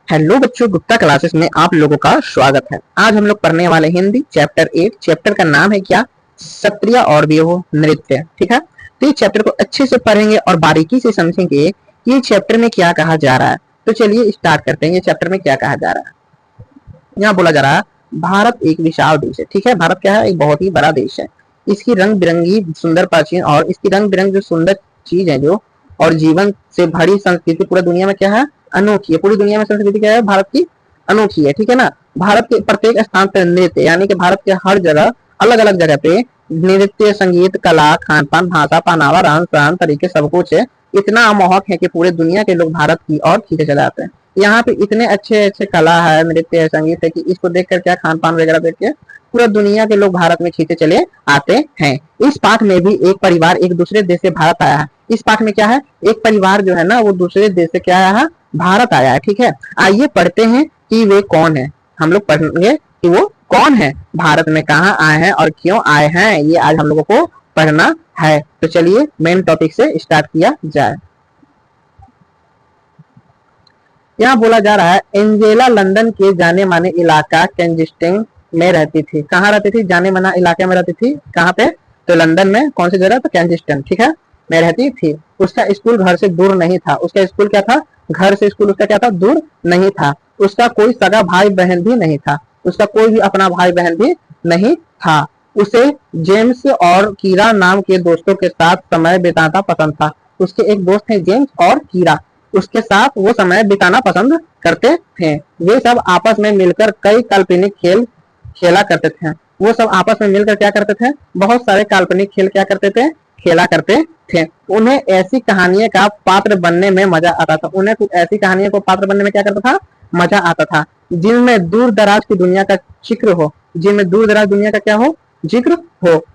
Hello बच्चों, Gupta classes में आप लोगों का स्वागत है। आज हम लोग पढ़ने वाले हिंदी चैप्टर 8। चैप्टर का नाम है क्या? सत्रिया और बिहू नृत्य। ठीक है, तो ये चैप्टर को अच्छे से पढ़ेंगे और बारीकी से समझेंगे कि ये चैप्टर में क्या कहा जा रहा है। तो चलिए स्टार्ट करते हैं। ये चैप्टर में क्या कहा जा रहा है। यहाँ बोला जा रहा है भारत एक विशाल देश है। ठीक है, भारत क्या है? एक बहुत ही बड़ा देश है। इसकी रंग बिरंगी सुंदर प्राचीन और इसकी रंग बिरंग जो सुंदर चीज है जो और जीवन से भरी संस्कृति पूरी दुनिया में क्या है? अनोखी है। पूरी दुनिया में संस्कृति क्या है? भारत की अनोखी है। ठीक है ना। भारत के प्रत्येक स्थान पर नृत्य यानी कि भारत के हर जगह अलग अलग जगह पे नृत्य, संगीत, कला, खान पान, भाषा, पहनावा, रहन सहन तरीके सब कुछ है। इतना मोहक है कि पूरे दुनिया के लोग भारत की ओर खींचे चले आते हैं। यहाँ पे इतने अच्छे अच्छे कला है, नृत्य है, संगीत है कि इसको देख कर क्या खान पान वगैरह देख के पूरा दुनिया के लोग भारत में खींचे चले आते हैं। इस पाठ में भी एक परिवार एक दूसरे देश से भारत आया है। इस पाठ में क्या है? एक परिवार जो है ना वो दूसरे देश से क्या आया है? भारत आया है। ठीक है, आइए पढ़ते हैं कि वे कौन है। हम लोग पढ़ेंगे कि वो कौन है, भारत में कहाँ आए हैं और क्यों आए हैं, ये आज हम लोगों को पढ़ना है। तो चलिए मेन टॉपिक से स्टार्ट किया जाए। यहाँ बोला जा रहा है एंजेला लंदन के जाने माने इलाका कैंजिस्टिंग में रहती थी। कहाँ रहती थी? जाने माना इलाके में रहती थी। कहाँ पे? तो लंदन में। कौन सी जगह? तो कैंजिस्टन। ठीक है, में रहती थी। उसका स्कूल घर से दूर नहीं था। उसका स्कूल क्या था? घर से स्कूल उसका क्या था? दूर नहीं था। उसका कोई सगा भाई बहन भी नहीं था। उसका कोई भी अपना भाई बहन भी नहीं था। उसे जेम्स और कीरा नाम के दोस्तों के साथ समय बिताना पसंद था। उसके एक दोस्त है जेम्स और कीरा, उसके साथ वो समय बिताना पसंद करते थे। वे सब आपस में मिलकर कई काल्पनिक खेल खेला करते थे। वो सब आपस में मिलकर क्या करते थे? बहुत सारे काल्पनिक खेल क्या करते थे? खेला करते थे। उन्हें ऐसी कहानियों का पात्र बनने में मजा आता था। उन्हें कुछ ऐसी कहानियों को पात्र बनने में क्या करता था? मजा आता था जिनमें दूर दराज की दुनिया का जिक्र हो। जिनमें दूर दराज दुनिया का क्या हो? जिक्र हो।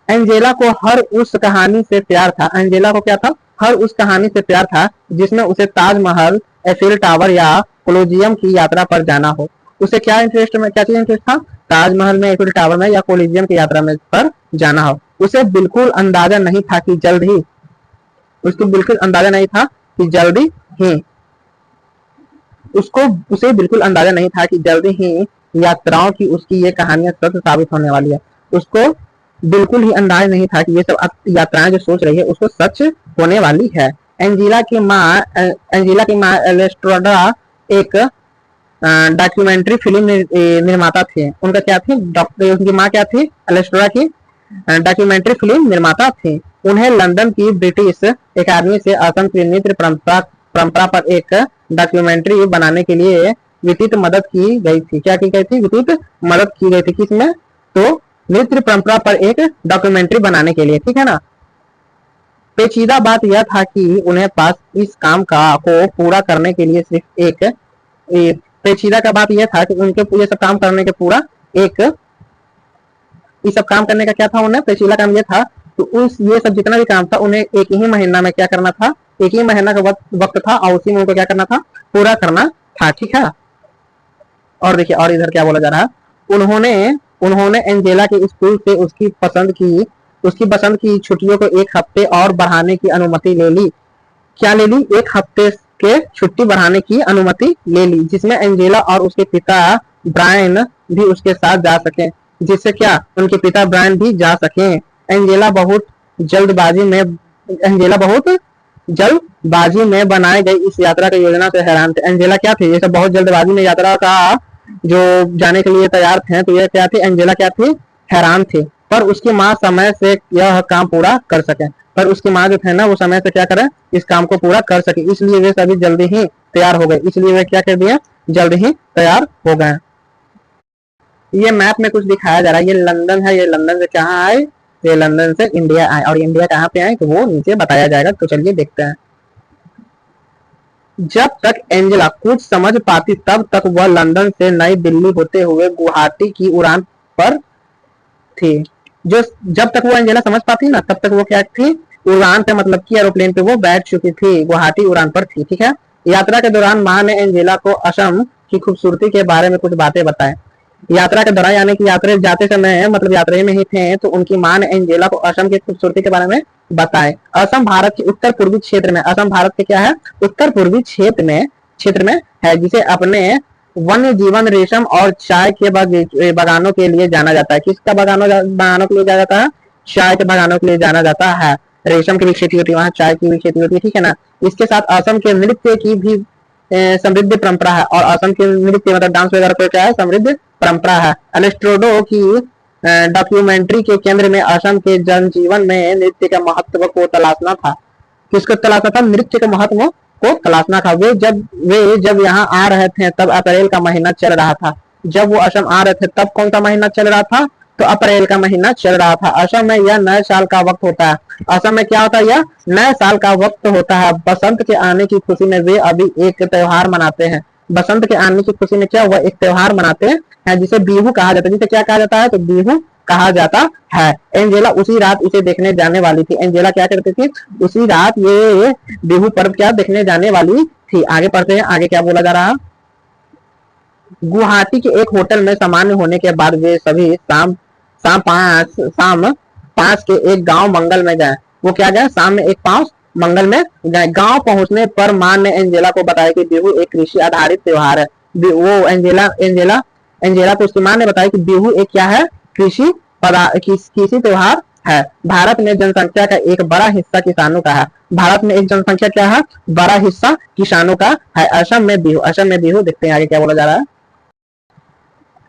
एंजेला को हर उस कहानी से प्यार था। एंजेला को क्या था? हर उस कहानी से प्यार था जिसमें उसे ताजमहल, एफिल टावर या कोलोजियम की यात्रा पर जाना हो। उसे क्या इंटरेस्ट में, क्या चीज इंटरेस्ट था? ताजमहल में, एफिल टावर में या कोलोजियम की यात्रा में पर जाना हो। उसे बिल्कुल अंदाजा नहीं था कि जल्द ही उसको बिल्कुल अंदाजा नहीं था कि जल्दी ही उसको उसे बिल्कुल अंदाजा नहीं था कि जल्दी ही यात्राओं की उसकी ये कहानियां सत्य साबित होने वाली है। उसको बिल्कुल ही अंदाज नहीं था कि ये सब यात्राएं जो सोच रही है उसको सच होने वाली है। एंजेला की माँ एलेस्ट्राडा एक डॉक्यूमेंट्री फिल्म निर्माता थे। उनका क्या थी? डॉक्टर, उनकी माँ क्या थी? एलेस्ट्राडा की डॉक्यूमेंट्री फिल्म निर्माता थी। उन्हें लंदन की ब्रिटिश अकादमी से असम की नृत्य परंपरा पर एक डॉक्यूमेंट्री बनाने के लिए वित्तीय मदद की गई थी। क्या की गई थी? वित्तीय मदद की गई थी। किसमें? तो नृत्य परंपरा पर एक डॉक्यूमेंट्री बनाने के लिए। ठीक है ना। पेचीदा बात यह था कि उन्हें पास इस काम का को पूरा करने के लिए सिर्फ एक पेचीदा का बात यह था कि उनके ये सब काम करने के पूरा एक ये सब काम करने का क्या था? उन्हें पेचीदा काम ये था तो उस ये सब जितना भी काम था उन्हें एक ही महीना में क्या करना था? एक ही महीना का वक्त था और उसी में उनको क्या करना था? पूरा करना था। ठीक है। और देखिए, और इधर क्या बोला जा रहा है, उन्होंने एंजेला के स्कूल से उसकी पसंद की छुट्टियों को एक हफ्ते और बढ़ाने की अनुमति ले ली। क्या ले ली? एक हफ्ते के छुट्टी बढ़ाने की अनुमति ले ली, जिसमें एंजेला और उसके पिता ब्रायन भी उसके साथ जा सके। जिससे क्या? उनके पिता ब्रायन भी जा सके। एंजेला बहुत जल्दबाजी में बनाई गई इस यात्रा की योजना से हैरान थे। एंजेला क्या थे? ये सब बहुत जल्दबाजी में यात्रा का जो जाने के लिए तैयार थे। तो ये क्या थी? एंजेला क्या थी? हैरान थे। पर उसकी माँ समय से यह काम पूरा कर सके। पर उसकी माँ जो थे ना वो समय से क्या करें? इस काम को पूरा कर सके। इसलिए वे सभी जल्दी ही तैयार हो गए। इसलिए वे क्या कर दिए? जल्दी ही तैयार हो गए। ये मैप में कुछ दिखाया जा रहा है। ये लंदन है। ये लंदन से कहाँ आए? ये लंदन से इंडिया आए। और इंडिया कहाँ पे आए तो वो नीचे बताया जाएगा। तो चलिए देखते हैं। जब तक एंजेला कुछ समझ पाती तब तक वह लंदन से नई दिल्ली होते हुए गुवाहाटी की उड़ान पर थी। जो जब तक वो एंजेला समझ पाती ना तब तक वो क्या थी? उड़ान पे, मतलब कि एरोप्लेन पे वो बैठ चुकी थी। गुवाहाटी उड़ान पर थी। ठीक है। यात्रा के दौरान माँ ने एंजेला को असम की खूबसूरती के बारे में कुछ बातें बताएं। यात्रा के दौरान यानी कि यात्रा जाते समय मतलब यात्रा में ही थे तो उनकी माँ ने एंजेला को असम की खूबसूरती के बारे में बताए। असम भारत के उत्तर पूर्वी क्षेत्र में, असम भारत के क्या है? उत्तर पूर्वी क्षेत्र में है, जिसे अपने वन्य जीवन, रेशम और चाय के बागानों के लिए जाना जाता है। किसका बागानों के लिए जाना जाता है? चाय के बागानों के लिए जाना जाता है। रेशम की भी खेती होती है वहाँ, चाय की भी खेती होती है, ठीक है ना। इसके साथ असम के नृत्य की भी समृद्ध परंपरा है, और असम के नृत्य मतलब डांस वगैरह को क्या है? समृद्ध परंपरा है। एलेस्ट्रोडो की डॉक्यूमेंट्री के केंद्र में असम के जनजीवन में नृत्य के महत्व को तलाशना था। किसको तलाशना था? नृत्य के महत्व को तलाशना था। वे जब यहाँ आ रहे थे तब अप्रैल का महीना चल रहा था। जब वो असम आ रहे थे तब कौन सा महीना चल रहा था? तो अप्रैल का महीना चल रहा था। असम में यह नए साल का वक्त होता है। असम में क्या होता है? यह नए साल का वक्त होता है। बसंत के आने की खुशी में वे अभी एक त्योहार मनाते हैं। बसंत के आने की खुशी में क्या हुआ? एक त्योहार मनाते हैं जिसे बिहू कहा जाता है। जिसे क्या कहा जाता है? तो बिहू कहा जाता है। एंजेला उसी रात इसे देखने जाने वाली थी। एंजेला क्या करती थी? उसी रात ये बिहू पर्व क्या देखने जाने वाली थी। आगे पढ़ते हैं, आगे क्या बोला जा रहा है। गुवाहाटी के एक होटल में सामान्य होने के बाद वे सभी शाम पास के एक गांव मंगल में गए। वो क्या गए? शाम में एक पास मंगल में गए। गांव पहुंचने पर मां ने एंजेला को बताया कि बिहू एक कृषि आधारित त्योहार है। वो एंजेला को उसकी मां ने बताया कि बिहू एक क्या है? कृषि त्योहार है। भारत में जनसंख्या का एक बड़ा हिस्सा किसानों का है। भारत में एक जनसंख्या क्या है? बड़ा हिस्सा किसानों का है। असम में बिहू देखते हैं आगे क्या बोला जा रहा है।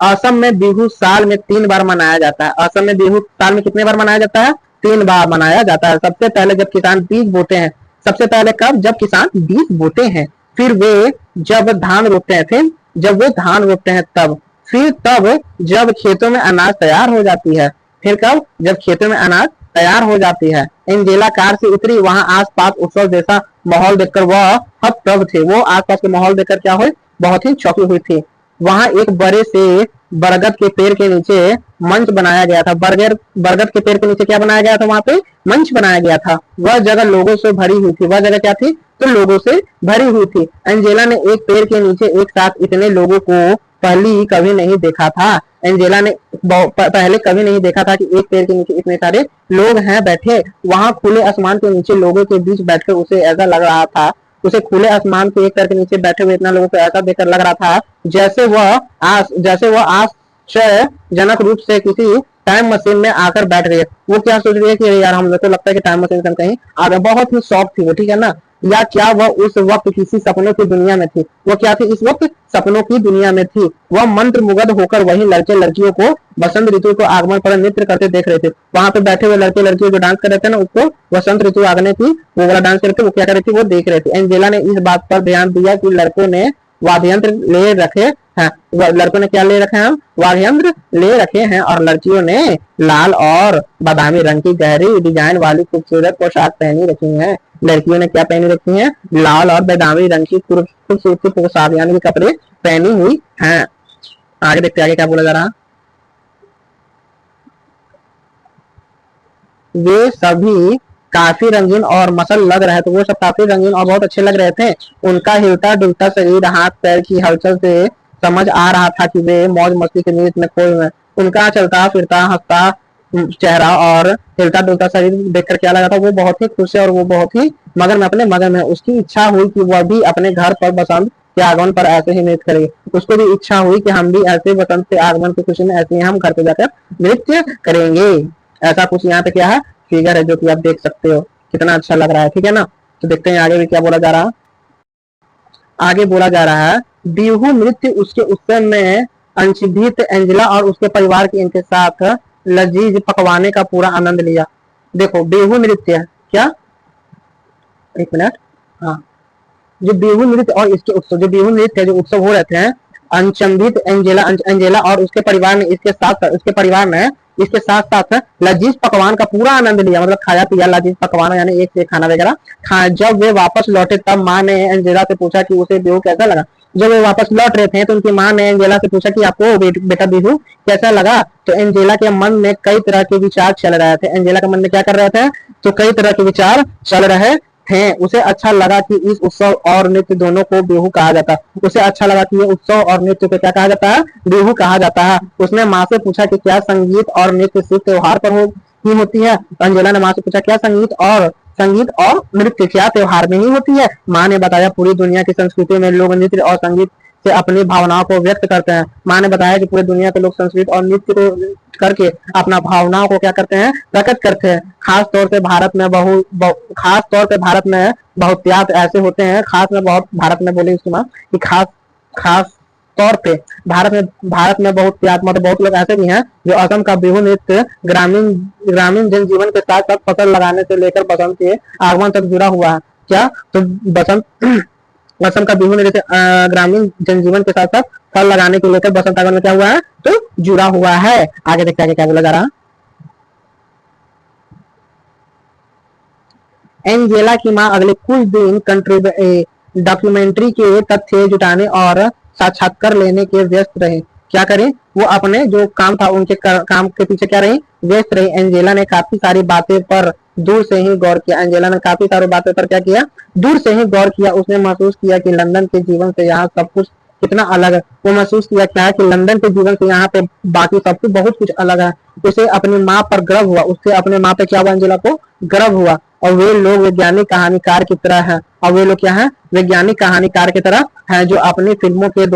असम में बिहू साल में 3 बार मनाया जाता है। असम में बिहू साल में कितने बार मनाया जाता है? 3 बार मनाया जाता है। सबसे पहले जब किसान बीज बोते हैं। सबसे पहले कब? जब किसान बीज बोते हैं। फिर वे जब धान रोपते हैं, तब। फिर तब जब खेतों में अनाज तैयार हो जाती है। फिर कब? जब खेतों में अनाज तैयार हो जाती है। एंजेला कार से उतरी। वहां आसपास उत्सव जैसा माहौल देखकर वह हतप्रभ थे। वो आसपास के माहौल देखकर क्या हुई? बहुत ही चौंकी हुई थी। वहां एक बड़े से बरगद के पेड़ के नीचे मंच बनाया गया था। बरगद के पेड़ के नीचे क्या बनाया गया था? वहां पे मंच बनाया गया था। वह जगह लोगों से भरी हुई थी। वह जगह क्या थी? तो लोगों से भरी हुई थी। एंजेला ने एक पेड़ के नीचे एक साथ इतने लोगों को पहले कभी नहीं देखा था। एंजेला ने पहले कभी नहीं देखा था कि एक पेड़ के नीचे इतने सारे लोग हैं बैठे। वहां खुले आसमान के नीचे लोगों के बीच बैठकर उसे ऐसा लग रहा था, उसे खुले आसमान के एक पेड़ के नीचे बैठे हुए इतना लोगों को ऐसा देखकर लग रहा था जैसे वह आश्चर्यजनक रूप से किसी टाइम मशीन में आकर बैठ गए। वो क्या सोच रही है कि यार हम लोग को लगता है कि टाइम मशीन से कहीं आगे। बहुत ही शौक थी वो, ठीक है ना। या क्या वह उस वक्त किसी सपनों की दुनिया में थी? वो क्या थी? इस वक्त सपनों की दुनिया में थी। वह मंत्र मुग्ध होकर वही लड़के लड़कियों को बसंत ऋतु को आगमन पर नृत्य करते देख रहे थे। वहां पे बैठे हुए लड़के लड़कियों जो डांस कर रहे थे ना, उसको बसंत ऋतु आगने की वो वाला डांस कर रहे थे। वो क्या कर रहे थे? वो देख रहे थे। एंजेला ने इस बात पर ध्यान दिया कि लड़कों ने वाद्य यंत्र ले रखे हैं। लड़कों ने क्या ले रखे हैं? वाद्य यंत्र ले रखे हैं। और लड़कियों ने लाल और बादामी रंग की गहरी डिजाइन वाली खूबसूरत पोशाक पहनी रखी है। लड़कियों ने क्या पहनी रखी है? लाल और बादामी रंग की खूबसूरत पोशाक यानी कपड़े पहनी हुई हैं। आगे देखते आगे क्या बोला जा रहा। वे सभी काफी रंगीन और मसल लग रहे थे। वो सब काफी रंगीन और बहुत अच्छे लग रहे थे। उनका हिलता डुलता शरीर, हाथ पैर की हलचल से समझ आ रहा था कि वे मौज मस्ती के नृत्य में खोए हुए। उनका चलता फिरता हंसता चेहरा और हिलता डुलता शरीर देखकर क्या लगा था? वो बहुत ही खुश है और वो बहुत ही अपने मगन में। उसकी इच्छा हुई कि वह भी अपने घर पर बसंत के आगमन पर ऐसे ही नृत्य करेगी। उसको भी इच्छा हुई कि हम भी ऐसे बसंत के आगमन की खुशी में ऐसे ही हम घर पे जाकर नृत्य करेंगे। ऐसा कुछ यहाँ पे क्या है? फिगर है जो कि आप देख सकते हो। कितना अच्छा लग रहा है, ठीक है ना। तो देखते हैं आगे भी क्या बोला जा रहा है। आगे बोला जा रहा है बिहू नृत्य उसके उत्सव में अंशभीत एंजेला और उसके परिवार के इनके साथ लजीज पकवाने का पूरा आनंद लिया। देखो बिहू नृत्य क्या, एक मिनट, हाँ, जो बिहू नृत्य और इसके उत्सव, जो बिहू नृत्य जो उत्सव हो रहे थे, अनचंबित एंजेला और उसके परिवार ने इसके साथ साथ लजीज पकवान का पूरा आनंद लिया। मतलब खाया पिया लजीज पकवान यानी एक से खाना वगैरह खाया। जब वे वापस लौटे तब माँ ने एंजेला से पूछा कि उसे बिहू कैसा लगा। जब वे वापस लौट रहे थे तो उनकी माँ ने एंजेला से पूछा कि आपको बेटा बिहू कैसा लगा। तो एंजेला के मन में कई तरह के विचार चल रहे थे। एंजेला के मन में क्या कर रहे थे? तो कई तरह के विचार चल रहे थे। उसे अच्छा लगा कि इस उत्सव और नृत्य दोनों को बिहू कहा जाता है। उसे अच्छा लगा कि ये उत्सव और नृत्य को क्या कहा जाता है? बिहू कहा जाता है। उसने माँ से पूछा कि क्या संगीत और नृत्य सिर्फ त्योहार पर ही होती है? एंजेला ने माँ से पूछा क्या संगीत और संगीत और नृत्य क्या त्योहार में ही होती है? माँ ने बताया पूरी दुनिया की संस्कृति में लोग नृत्य और संगीत से अपनी भावनाओं को व्यक्त करते हैं। माँ ने बताया कि पूरी दुनिया के लोग संस्कृत और नृत्य को करके अपना भावनाओं को क्या करते हैं, प्रकट करते हैं। खास तौर से भारत में खास तौर पे भारत में बहुतायत ऐसे होते हैं, खास में बहुत भारत में बोले इसकी माँ कि खास खास तौर पे भारत में बहुत लोग ऐसे भी हैं जो असम का बिहू नृत्य ग्रामीण ग्रामीण जनजीवन के साथ साथ फसल लगाने से लेकर बसंत के आगमन तक जुड़ा हुआ है। क्या तो बसंत असम का बिहू नृत्य ग्रामीण जनजीवन के साथ साथ फल लगाने के लेकर बसंत आगमन में क्या हुआ है, तो जुड़ा हुआ है। आगे देखते हैं क्या बोला जा रहा। एंजेला की मां अगले कुछ दिन डॉक्यूमेंट्री के तथ्य जुटाने और साक्षात्कार लेने के व्यस्त रहे। क्या करें, वो अपने जो काम था उनके काम के पीछे क्या रही, व्यस्त रही। एंजेला ने काफी सारी बातें पर दूर से ही गौर किया। एंजेला ने काफी सारी बातें पर क्या किया, दूर से ही गौर किया। उसने महसूस किया कि लंदन के जीवन से यहाँ सब कुछ कितना अलग है। वो महसूस किया क्या है कि लंदन के जीवन से यहाँ पे बाकी सब कुछ बहुत कुछ अलग है। उसे अपनी माँ पर गर्व हुआ, उससे अपने माँ पे क्या हुआ, एंजेला को गर्व हुआ। और वे लोग वैज्ञानिक कहानीकार की तरह हैं, और वे लोग क्या है, वैज्ञानिक कहानीकार की तरह है जो अपनी फिल्मों के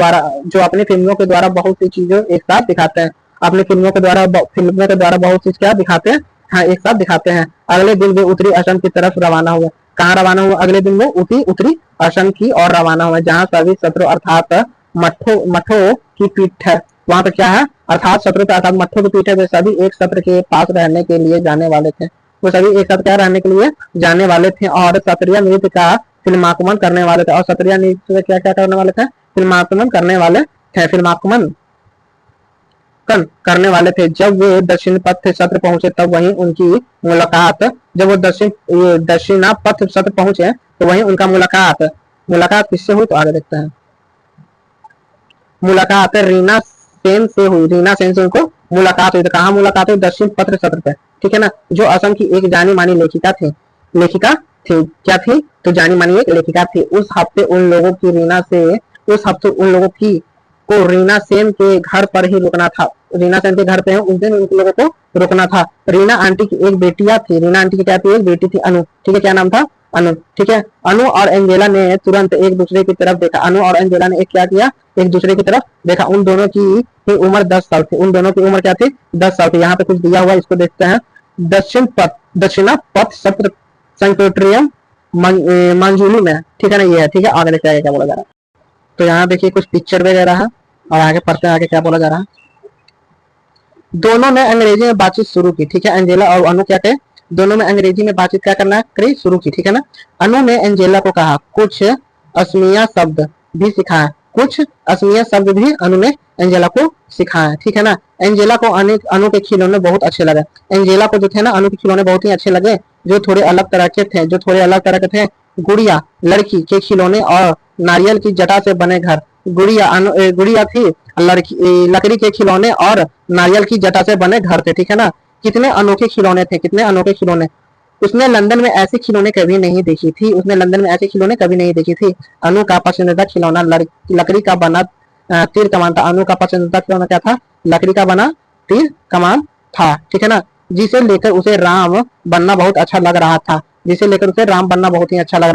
द्वारा बहुत सी चीजें एक साथ दिखाते हैं। अपनी फिल्मों के द्वारा बहुत चीज क्या दिखाते हैं, हाँ एक साथ दिखाते हैं। अगले दिन वे उत्तरी असम की तरफ रवाना हुए। कहाँ रवाना हुआ, अगले दिन वो उत्तरी असम की ओर रवाना हुआ, जहाँ सभी सत्रों अर्थात मठों की पीठ है। वहां पे क्या है, अर्थात सत्रों के अर्थात मठों की पीठ है। वे सभी एक सत्र के पास रहने के लिए जाने वाले थे। वो सभी एक साथ क्या रहने के लिए जाने वाले थे और सत्रिया नृत्य का फिल्माकमन करने वाले थे। और सत्रिया नृत्य से क्या क्या करने वाले थे, फिल्माकमन करने वाले थे, फिल्माकमन करने वाले थे। जब वे दक्षिण पथ सत्र पहुंचे तब वहीं उनकी मुलाकात, जब वो दक्षिणा पथ सत्र पहुंचे तो वहीं उनका मुलाकात किससे हुई, तो आगे देखते हैं। मुलाकात रीना सेन से हुई। रीना सेन से उनको मुलाकात हुई। तो कहाँ मुलाकात हुई, दक्षिण पत्र सत्र पे, ठीक है ना। जो असम की एक जानी मानी लेखिका थी क्या थी, तो जानी मानी एक लेखिका थी। उस हफ्ते उन लोगों की को रीना सेन के घर पर ही रुकना था। रीना सेन के घर पे उस दिन उन लोगों को रुकना था। रीना आंटी की एक बेटिया थी। रीना आंटी की क्या थी, एक बेटी थी, अनु, ठीक है। क्या नाम था, अनु, ठीक है। अनु और एंजेला ने तुरंत एक दूसरे की तरफ देखा। अनु और एंजेला ने क्या किया, एक दूसरे की तरफ देखा। उन दोनों की उम्र 10 साल थी। उन दोनों की उम्र क्या थी, 10 साल थी। यहाँ पे कुछ दिया हुआ, इसको देखते हैं। दक्षिणा पथ सत्र संक्रोट्रियम मंजूली में, ठीक है ना, ये है, ठीक है। आगे देखते हैं क्या बोला जा रहा है। तो यहाँ देखिए कुछ पिक्चर वगैरह है और आगे पढ़ते हैं आगे क्या बोला जा रहा है। दोनों ने अंग्रेजी में बातचीत शुरू की, ठीक है। एंजेला और अनु क्या कहे, दोनों में अंग्रेजी में बातचीत क्या करना करी, शुरू की, ठीक है ना। अनु ने एंजेला को कहा कुछ असमिया शब्द भी सिखाया। कुछ असमिया शब्द भी अनु ने एंजेला को सिखाया, ठीक है ना। एंजेला को अनु के खिलौने बहुत अच्छे लगे। एंजेला को जो थे ना, अनु के खिलौने बहुत ही अच्छे लगे, जो थोड़े अलग तरह के थे। गुड़िया लड़की के खिलौने और नारियल की जटा से बने घर। गुड़िया थी लकड़ी के खिलौने और नारियल की जटा से बने घर थे, ठीक है ना। कितने अनोखे खिलौने थे, कितने अनोखे खिलौने। उसने लंदन में ऐसे खिलौने कभी नहीं देखी थी। अनु का पसंदीदा खिलौना लकड़ी का बना तीर कमान था। अनु का पसंदीदा खिलौना क्या था, लकड़ी का बना तीर कमान था, ठीक है ना। जिसे लेकर उसे राम बनना बहुत अच्छा लग रहा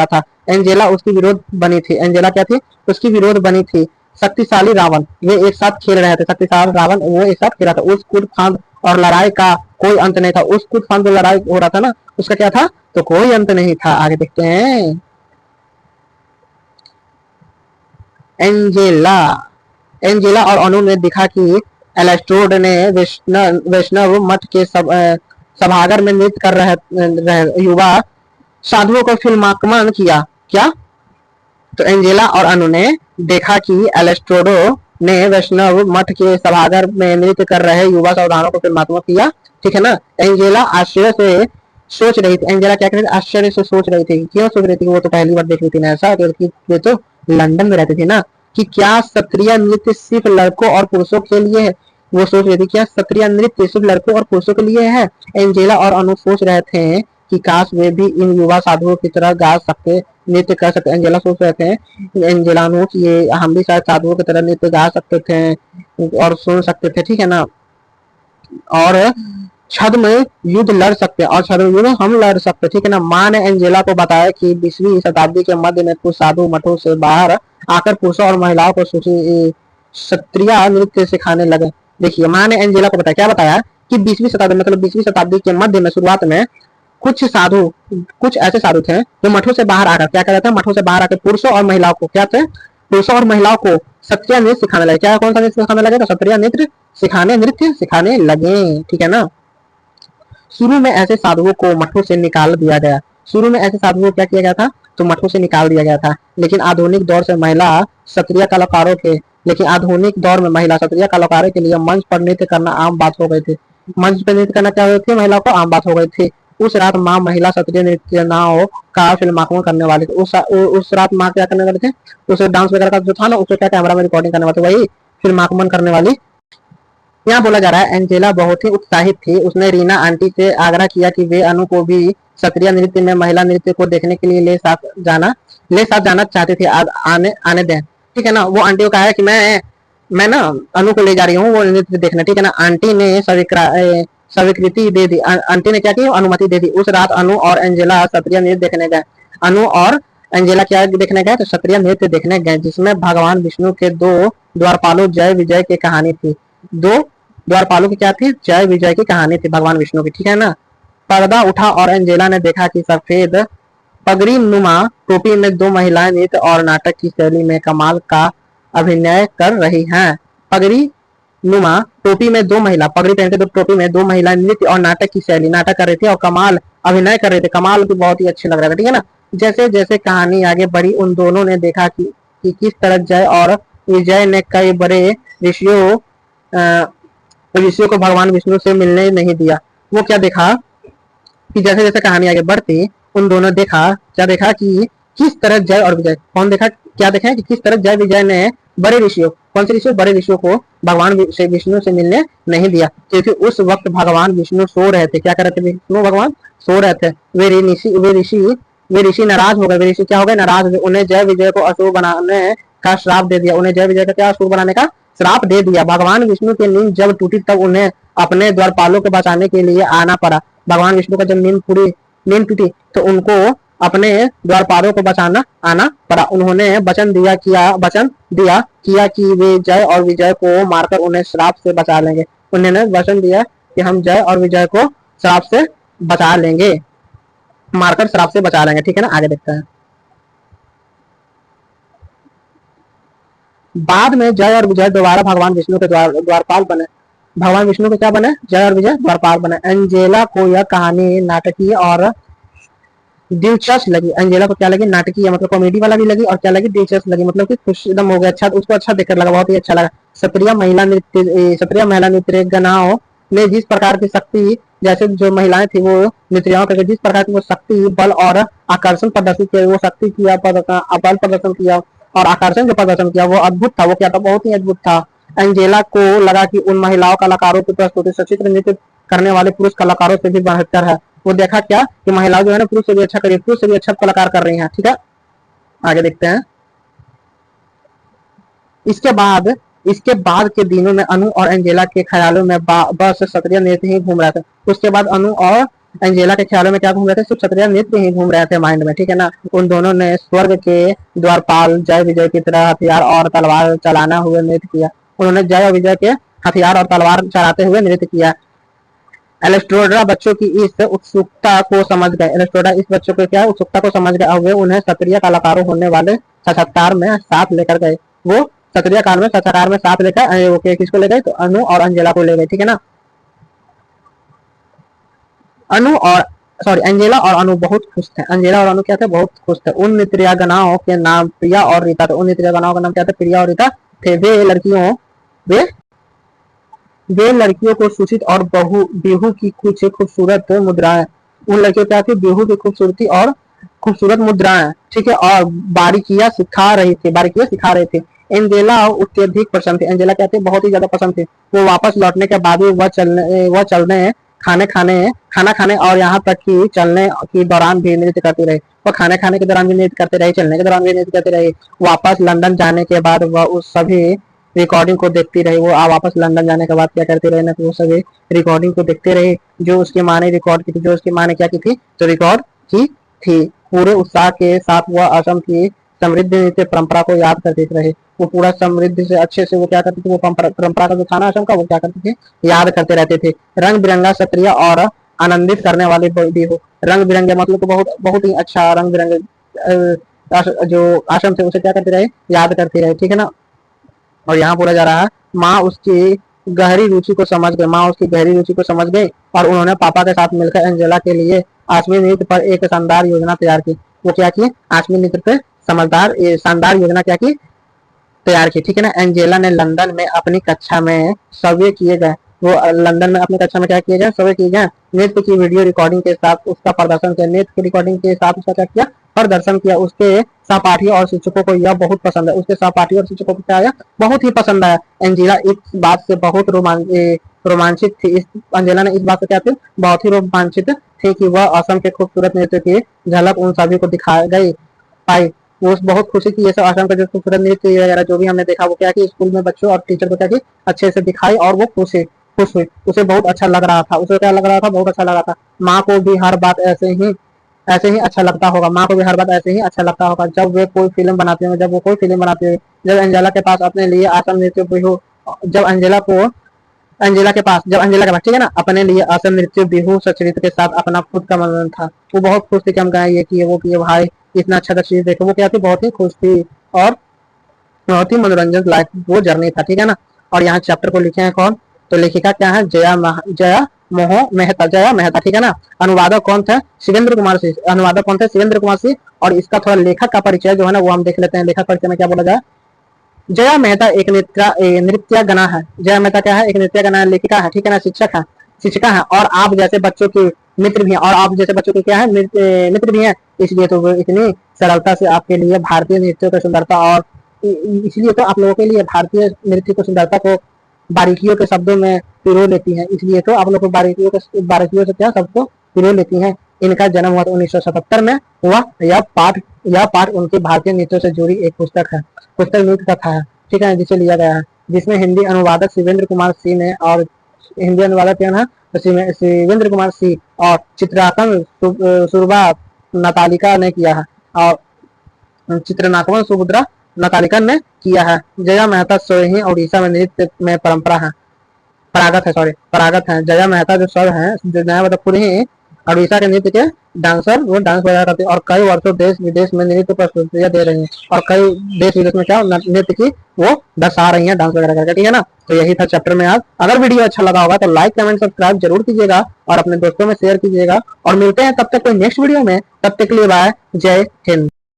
था। एंजेला उसकी विरोध बनी थी। एंजेला क्या थी, उसकी विरोध बनी थी। शक्तिशाली रावण, वे एक साथ खेल रहे थे। शक्तिशाली रावण वो एक साथ खेल रहा था। उस कूद फांद और लड़ाई का कोई अंत नहीं था। उस कूद फांद लड़ाई हो रहा था ना, उसका क्या था, तो कोई अंत नहीं था। आगे देखते हैं। एंजेला और अनु ने देखा कि एलेस्ट्रोड ने वैष्णव मठ के सभागार में नृत्य कर रहे युवा साधुओं को फिल्माकमन किया। क्या, तो एंजेला और अनु ने देखा कि एलेस्ट्रोडो ने वैष्णव मठ के सभागार में नृत्य कर रहे युवा साधुओं को फिल्मात्मक किया, ठीक है ना। एंजेला आश्चर्य से सोच रही थी। एंजेला क्या कर रही थी, आश्चर्य से सोच रही थी। क्यों सोच रही थी, वो तो पहली बार देख रही थी ना ऐसा, वे तो लंदन में रहती थी ना। कि क्या क्षत्रिय नृत्य सिर्फ लड़कों और पुरुषों के लिए है, वो सोच रही थी क्या क्षत्रिय नृत्य सिर्फ लड़कों और पुरुषों के लिए है। एंजेला और अनु सोच रहे थे कि काश वे भी इन युवा साधुओं की तरह गा सकते, नृत्य कर सकते। एंजेला सोच रहे थे, एंजेला अनु कि ये हम भी शायद साधुओं की तरह नृत्य गा सकते थे और सुन सकते थे, ठीक है ना। और छद्म में युद्ध लड़ सकते हैं और छद्म युद्ध हम लड़ सकते हैं, ठीक है ना। माँ ने एंजेला को बताया कि 20वीं शताब्दी के मध्य में कुछ साधु मठों से बाहर आकर पुरुषों और महिलाओं को क्षत्रिय नृत्य सिखाने लगे। देखिए माँ ने एंजेला को बताया, क्या बताया कि 20वीं शताब्दी मतलब 20वीं शताब्दी के मध्य में शुरुआत में कुछ ऐसे साधु थे जो मठों से बाहर आकर क्या कर रहे थे, मठों से बाहर आकर पुरुषों और महिलाओं को क्या थे, पुरुषों और महिलाओं को क्षत्रिय नृत्य सिखाने लगे। क्या कौन सा नृत्य सिखाने लगे, तो क्षत्रिय नृत्य सिखाने लगे, ठीक है ना। शुरू में ऐसे साधुओं को मठों से निकाल दिया गया, शुरू में ऐसे साधुओं को क्या किया गया था, तो मठों से निकाल दिया गया था। लेकिन आधुनिक दौर से महिला क्षत्रिय कलाकारों के लेकिन आधुनिक दौर में महिला क्षत्रिय कलाकारों के लिए मंच पर नृत्य करना आम बात हो गई थी। मंच पर नृत्य करना क्या हो गई थी, महिलाओं को आम बात हो गई थी। उस रात माँ महिला क्षत्रिय नृत्यनाओं का फिल्मांकन करने वाली थी। उस रात माँ क्या करने वाले थे, उसे डांस वगैरह का जो था ना, उसे क्या कैमरा में रिकॉर्डिंग करने वाले थे, वही फिल्मांकन करने वाली। यहाँ बोला जा रहा है एंजेला बहुत ही उत्साहित थी। उसने रीना आंटी से आग्रह किया कि वे अनु को भी क्षत्रिय नृत्य में महिला नृत्य को देखने के लिए ले साथ जाना चाहती थी। आने दें, ठीक है ना। वो आंटी को कहा है कि मैं ना अनु को ले जा रही हूँ वो नृत्य देखने, ठीक है ना। आंटी ने स्वीकृति दे दी, आंटी ने क्या की, अनुमति दे दी। उस रात अनु और एंजेला क्षत्रिय नृत्य देखने गए। अनु और एंजेला क्या देखने गए, तो क्षत्रिय नृत्य देखने गए, जिसमें भगवान विष्णु के दो द्वारपालों जय विजय की कहानी थी। दो द्वारपालों की क्या थी, जय विजय की कहानी थी भगवान विष्णु की, ठीक है ना। पर्दा उठा और एंजेला ने देखा कि सफेद पगड़ी नुमा टोपी में दो महिलाएं नृत्य और नाटक की शैली में कमाल का अभिनय कर रही हैं। पगड़ी नुमा टोपी में दो महिला, पगड़ी पहन के दो टोपी में दो महिलाएं नृत्य और नाटक की शैली नाटक कर रही थी और कमाल अभिनय कर रहे थे। कमाल भी बहुत ही अच्छे लग रहे थे, ठीक है ना। जैसे जैसे कहानी आगे बढ़ी उन दोनों ने देखा कि किस तरह जय और विजय ने कई बड़े ऋषियों ऋषियों को भगवान विष्णु से मिलने नहीं दिया। वो क्या देखा कि जैसे जैसे कहानी आगे बढ़ती उन दोनों क्या देखा कि किस तरह जय और विजय, कौन देखा, क्या देखा कि किस तरह जय विजय ने बड़े ऋषियों, कौन से ऋषियों, बड़े ऋषियों को भगवान विष्णु से मिलने नहीं दिया, क्योंकि उस वक्त भगवान विष्णु सो रहे थे। क्या कर रहे थे, विष्णु भगवान सो रहे थे। वे ऋषि नाराज हो गए। वे ऋषि क्या हो गए, नाराज हो गए। उन्हें जय विजय को असुर बनाने का श्राप दे दिया। उन्हें जय विजय का क्या, असुर बनाने का श्राप दे दिया। भगवान विष्णु की नींद जब टूटी तब उन्हें अपने द्वारपालों को बचाने के लिए आना पड़ा। भगवान विष्णु का जब नींद टूटी तो उनको अपने द्वारपालों को बचाना आना पड़ा। उन्होंने वचन दिया कि वे जय और विजय को मारकर उन्हें श्राप से बचा लेंगे। उन्होंने वचन दिया कि हम जय और विजय को श्राप से बचा लेंगे, मारकर श्राप से बचा लेंगे, ठीक है ना। आगे देखते हैं। बाद में जय और विजय दोबारा भगवान विष्णु के द्वारपाल बने। भगवान विष्णु के क्या बने, जय और विजय द्वारपाल बने। एंजेला को यह कहानी नाटकीय और दिलचस्प लगी। एंजेला को क्या लगी, नाटकीय मतलब कॉमेडी वाला भी लगी, और क्या लगी, दिलचस्प लगी, मतलब कि खुश एकदम हो गया, अच्छा उसको अच्छा देखकर लगा, बहुत ही अच्छा लगा। क्षत्रिय महिला नृत्यगनाओं ने जिस प्रकार की शक्ति, जैसे जो महिलाएं थी वो नृत्याओं करके जिस प्रकार की वो शक्ति, बल और आकर्षण प्रदर्शित किया, वो शक्ति किया, बल प्रदर्शन किया और आकर्षण जो प्रदर्शन किया वो अद्भुत था। वो क्या था, बहुत ही अद्भुत था। एंजेला को लगा कि उन महिलाओं कलाकारों की प्रस्तुति सचित्र नृत्य करने वाले पुरुष कलाकारों से भी बेहतर है। वो देखा क्या कि महिलाएं जो है ना पुरुष से भी अच्छा करी, पुरुष से भी अच्छा कलाकार कर रही हैं, ठीक है। आगे देखते हैं। इसके बाद के दिनों में अनु और एंजेला के ख्यालों में बस क्षत्रिय नृत्य ही घूम रहा था। उसके बाद अनु और एंजेला के ख्यालों में क्या घूम रहे थे, सिर्फ क्षत्रिय नृत्य ही घूम रहे थे माइंड में, ठीक है ना। उन दोनों ने स्वर्ग के द्वारपाल जय विजय की तरह हथियार और तलवार चलाना हुए नृत्य किया। उन्होंने जय और विजय के हथियार और तलवार चलाते हुए नृत्य किया। एलेस्ट्रोडा बच्चों की इस उत्सुकता को समझ गए। एलेस्ट्रोडा इस बच्चों के क्या उत्सुकता को समझ गए और वे उन्हें क्षत्रिय कलाकारों होने वाले साक्षात्कार में साथ लेकर गए। वो क्षत्रिय काल में साक्षात्कार में साथ लेकर किसको ले गए, तो अनु और अंजेला को ले गए, ठीक है ना। एंजेला और अनु बहुत खुश थे। एंजेला और अनु क्या थे, बहुत खुश थे। उन नृत्यगनाओं के नाम प्रिया और रीता थे। उन नृत्यगनाओं का नाम क्या था, प्रिया और रीता थे। वे लड़कियों को सूचित और बेहू की कुछ खूबसूरत मुद्राएं, उन लड़कियों क्या थी, बेहू की खूबसूरती और खूबसूरत मुद्राएं, ठीक है, और बारीकियां सिखा रही थी। एंजेला अत्यधिक पसंद थी। एंजेला क्या थी, बहुत ही ज्यादा पसंद थी। वो वापस लौटने के बाद भी वह चलने खाना खाने और यहाँ तक कि चलने के दौरान भी नृत्य करती रही। वह खाने के दौरान भी नृत्य करते रही, चलने के दौरान भी नृत्य करते रही। वापस लंदन जाने के बाद वह उस सभी रिकॉर्डिंग को देखती रही। वो वापस लंदन जाने के बाद क्या करती रही ना, तो वो सभी रिकॉर्डिंग को देखते रहे जो उसकी माँ ने रिकॉर्ड की थी, जो उसकी माँ ने क्या की थी, तो रिकॉर्ड की थी। पूरे उत्साह के साथ वह असम की समृद्ध नृत्य परंपरा को याद करते रहे। वो पूरा समृद्धि से अच्छे से वो क्या करते थे, वो परंपरा का जो खाना असम का वो क्या करते थे, याद करते रहते थे। रंग बिरंगा, सक्रिय और आनंदित करने वाले भी हो। रंग बिरंगे मतलब तो बहुत बहुत ही अच्छा रंग बिरंगे जो आश्रम थे उसे क्या करते रहे, याद करते रहे, ठीक है ना। और यहाँ बोला जा रहा है माँ उसकी गहरी रुचि को समझ गए, माँ उसकी गहरी रुचि को समझ गई और उन्होंने पापा के साथ मिलकर एंजेला के लिए आश्मी नृत्य पर एक शानदार योजना तैयार की। वो क्या की, आश्मी नृत्य पे समझदार शानदार योजना क्या की, तैयार की, ठीक है ना। एंजेला ने लंदन में अपनी कक्षा में सर्वे किए गए, वो लंदन में अपनी कक्षा में क्या किए गए, सर्वे किए गए। नृत्य की वीडियो रिकॉर्डिंग के साथ उसका प्रदर्शन किया, नृत्य की रिकॉर्डिंग के साथ उसका क्या किया, प्रदर्शन किया। उसके सहपाठियों और शिक्षकों को यह बहुत पसंद है, उसके सहपाठियों और शिक्षकों को क्या आया, बहुत ही पसंद आया। एंजेला इस बात से बहुत रोमांचित थी, इस एंजेला ने इस बात से क्या थी, बहुत ही रोमांचित थी कि वह असम के खूबसूरत नृत्य की झलक उन सभी को दिखा गई पाई। वो बहुत खुशी की, ये सब आश्रम का जो खूबसूरत नृत्य वगैरह जो भी हमने देखा वो क्या कि स्कूल में बच्चों और टीचर को क्या कि अच्छे से दिखाई और वो खुश हुई। उसे बहुत अच्छा लग रहा था, उसे क्या लग रहा था, बहुत अच्छा लगा था। माँ को भी हर बात ऐसे ही अच्छा लगता होगा, माँ को भी हर बात ऐसे ही अच्छा लगता होगा जब वे कोई फिल्म बनाते हैं, जब वो कोई फिल्म बनाते हैं। जब एंजेला के पास अपने लिए आसम नृत्य बिहू, जब एंजेला के पास ठीक है ना, अपने लिए असम नृत्य बिहू सचरित्र के साथ अपना खुद का मनोरंजन था। वो बहुत खुश थी कि हम गाए, ये किए वो किए, भाई इतना अच्छा चीज देखो, वो क्या थी, बहुत ही खुश थी और बहुत ही मनोरंजन लाइफ वो जर्नी था, ठीक है ना। और यहाँ चैप्टर को लिखे हैं कौन, तो लेखिका क्या है, जया मेहता, ठीक है ना। अनुवादक कौन थे, शिवेंद्र कुमार सिंह, अनुवादक कौन थे, शिवेंद्र कुमार सिंह। और इसका थोड़ा लेखक का परिचय जो है ना वो हम देख लेते हैं। लेखक परिचय में क्या बोला जाए, जया मेहता एक नृत्यांगना है। जया मेहता क्या है, एक नृत्यांगना है, लेखिका है, ठीक है ना, शिक्षिका है और आप जैसे बच्चों की मित्र भी हैं, और आप जैसे बच्चों के क्या है, मित्र भी हैं। इसलिए तो वो इतनी सरलता से आपके लिए भारतीय नृत्यों की सुंदरता और इसलिए तो आप लोगों के लिए भारतीय नृत्य की सुंदरता को बारीकियों के शब्दों में पिरो लेती हैं। इसलिए तो आप लोग को बारीकियों से क्या सबको पिरो लेती हैं। इनका जन्म हुआ 1977 में हुआ। यह पाठ उनकी भारतीय नृत्यों से जुड़ी एक पुस्तक है, पुस्तक नृत्य कथा है, ठीक है, जिसे लिया गया है, जिसमें हिंदी अनुवादक शिवेंद्र कुमार सिंह ने और हिंदी अनुवादक क्या है, शिवेंद्र कुमार सिंह और चित्रांकन सुरभा नतालिका ने किया है, और चित्रनाकवन सुभद्रा नतालिका ने किया है। जया मेहता सोही उड़ीसा में नृत्य में परागत है। जया मेहता जो सर है, जो नया मतलब पूरे ही उड़ीसा के नृत्य के डांसर, वो डांस वगैरह करते हैं और कई वर्षों देश विदेश में नृत्य प्रस्तुतियां दे रही हैं और कई देश विदेश में क्या नृत्य की वो दर्शा रही हैं डांस वगैरह करके, ठीक है ना। तो यही था चैप्टर में आज। अगर वीडियो अच्छा लगा होगा तो लाइक कमेंट सब्सक्राइब जरूर कीजिएगा और अपने दोस्तों में शेयर कीजिएगा और मिलते हैं तब तक कोई नेक्स्ट वीडियो में। तब तक के लिए बाय, जय हिंद।